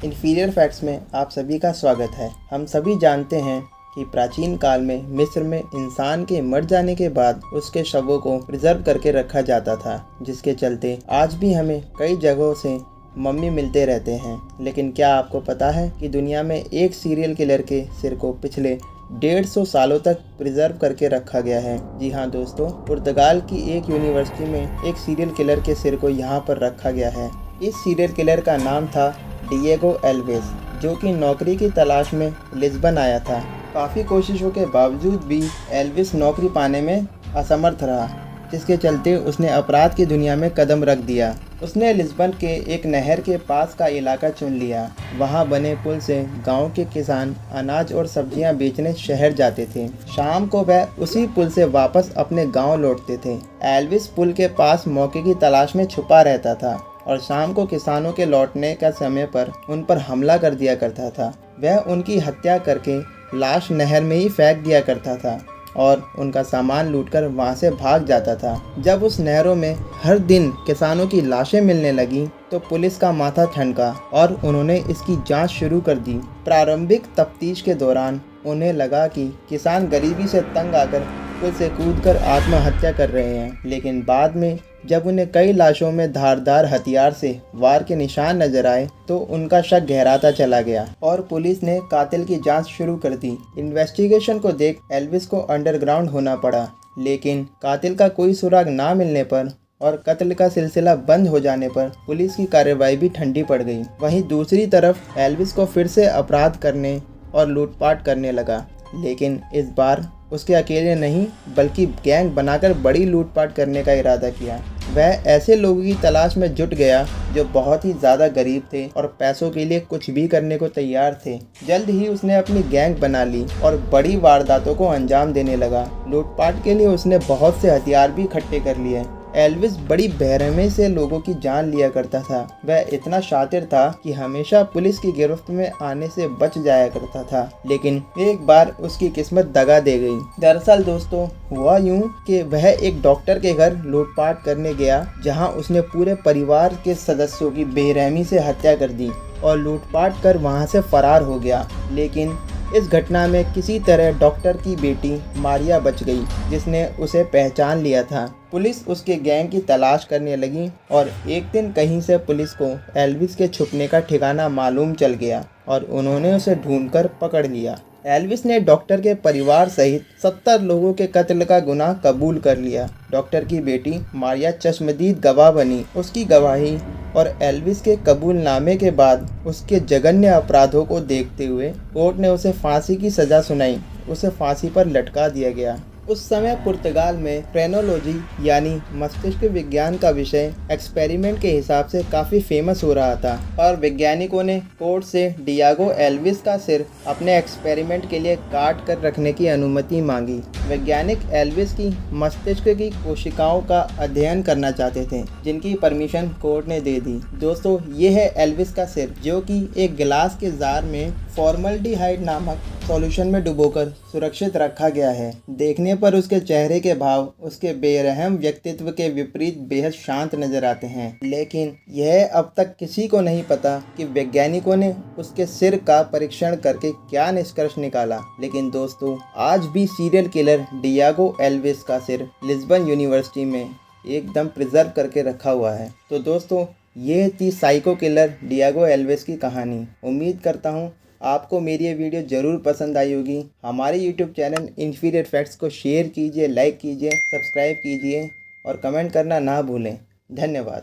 Inferior facts में आप सभी का स्वागत है। हम सभी जानते हैं कि प्राचीन काल में मिस्र में इंसान के मर जाने के बाद उसके शवों को प्रिजर्व करके रखा जाता था, जिसके चलते आज भी हमें कई जगहों से मम्मी मिलते रहते हैं। लेकिन क्या आपको पता है कि दुनिया में एक सीरियल किलर के सिर को पिछले 150 सालों तक प्रिजर्व करके रखा गया है। जी हाँ दोस्तों, पुर्तगाल की एक यूनिवर्सिटी में एक सीरियल किलर के सिर को यहाँ पर रखा गया है। इस सीरियल किलर का नाम था डिएगो एल्वेस, जो कि नौकरी की तलाश में लिस्बन आया था। काफ़ी कोशिशों के बावजूद भी एल्विस नौकरी पाने में असमर्थ रहा, जिसके चलते उसने अपराध की दुनिया में कदम रख दिया। उसने लिस्बन के एक नहर के पास का इलाका चुन लिया। वहां बने पुल से गांव के किसान अनाज और सब्जियां बेचने शहर जाते थे। शाम को वह उसी पुल से वापस अपने गांव लौटते थे। एल्विस पुल के पास मौके की तलाश में छुपा रहता था और शाम को किसानों के लौटने का समय पर उन पर हमला कर दिया करता था। वह उनकी हत्या करके लाश नहर में ही फेंक दिया करता था और उनका सामान लूटकर वहां से भाग जाता था। जब उस नहरों में हर दिन किसानों की लाशें मिलने लगी तो पुलिस का माथा ठनका और उन्होंने इसकी जांच शुरू कर दी। प्रारंभिक तफ्तीश के दौरान उन्हें लगा कि किसान गरीबी से तंग आकर पुल से कूदकर आत्महत्या कर रहे हैं, लेकिन बाद में जब उन्हें कई लाशों में धारदार हथियार से वार के निशान नजर आए तो उनका शक गहराता चला गया और पुलिस ने कातिल की जांच शुरू कर दी। इन्वेस्टिगेशन को देख एल्विस को अंडरग्राउंड होना पड़ा, लेकिन कातिल का कोई सुराग ना मिलने पर और कत्ल का सिलसिला बंद हो जाने पर पुलिस की कार्रवाई भी ठंडी पड़ गई। वहीं दूसरी तरफ एल्विस को फिर से अपराध करने और लूटपाट करने लगा, लेकिन इस बार उसके अकेले नहीं बल्कि गैंग बनाकर बड़ी लूटपाट करने का इरादा किया। वह ऐसे लोगों की तलाश में जुट गया जो बहुत ही ज़्यादा गरीब थे और पैसों के लिए कुछ भी करने को तैयार थे। जल्द ही उसने अपनी गैंग बना ली और बड़ी वारदातों को अंजाम देने लगा। लूटपाट के लिए उसने बहुत से हथियार भी इकट्ठे कर लिए। एल्विस बड़ी बेरहमी से लोगों की जान लिया करता था। वह इतना शातिर था कि हमेशा पुलिस की गिरफ्त में आने से बच जाया करता था, लेकिन एक बार उसकी किस्मत दगा दे गई। दरअसल दोस्तों, हुआ यूं कि वह एक डॉक्टर के घर लूटपाट करने गया, जहां उसने पूरे परिवार के सदस्यों की बेरहमी से हत्या कर दी और लूटपाट कर वहां से फरार हो गया। लेकिन इस घटना में किसी तरह डॉक्टर की बेटी मारिया बच गई, जिसने उसे पहचान लिया था। पुलिस उसके गैंग की तलाश करने लगी और एक दिन कहीं से पुलिस को एल्विस के छुपने का ठिकाना मालूम चल गया और उन्होंने उसे ढूंढकर पकड़ लिया। एल्विस ने डॉक्टर के परिवार सहित 70 लोगों के कत्ल का गुनाह कबूल कर लिया। डॉक्टर की बेटी मारिया चश्मदीद गवाह बनी। उसकी गवाही और एल्विस के कबूलनामे के बाद उसके जघन्य अपराधों को देखते हुए कोर्ट ने उसे फांसी की सज़ा सुनाई। उसे फांसी पर लटका दिया गया। उस समय पुर्तगाल में फ्रेनोलॉजी यानी मस्तिष्क विज्ञान का विषय एक्सपेरिमेंट के हिसाब से काफ़ी फेमस हो रहा था और वैज्ञानिकों ने कोर्ट से डिएगो एल्विस का सिर अपने एक्सपेरिमेंट के लिए काट कर रखने की अनुमति मांगी। वैज्ञानिक एल्विस की मस्तिष्क की कोशिकाओं का अध्ययन करना चाहते थे, जिनकी परमिशन कोर्ट ने दे दी। दोस्तों, ये है एल्विस का सिर, जो कि एक गिलास के जार में फॉर्मल्डिहाइड नामक सॉल्यूशन में डुबोकर सुरक्षित रखा गया है। देखने पर उसके चेहरे के भाव उसके बेरहम व्यक्तित्व के विपरीत बेहद शांत नजर आते हैं, लेकिन यह अब तक किसी को नहीं पता कि वैज्ञानिकों ने उसके सिर का परीक्षण करके क्या निष्कर्ष निकाला। लेकिन दोस्तों, आज भी सीरियल किलर डिएगो एल्विस का सिर लिस्बन यूनिवर्सिटी में एकदम प्रिजर्व करके रखा हुआ है। तो दोस्तों, ये थी साइको किलर डिएगो एल्विस की कहानी। उम्मीद करता हूँ आपको मेरी ये वीडियो ज़रूर पसंद आई होगी। हमारे YouTube चैनल इन्फीरियर फैक्ट्स को शेयर कीजिए, लाइक कीजिए, सब्सक्राइब कीजिए और कमेंट करना ना भूलें। धन्यवाद।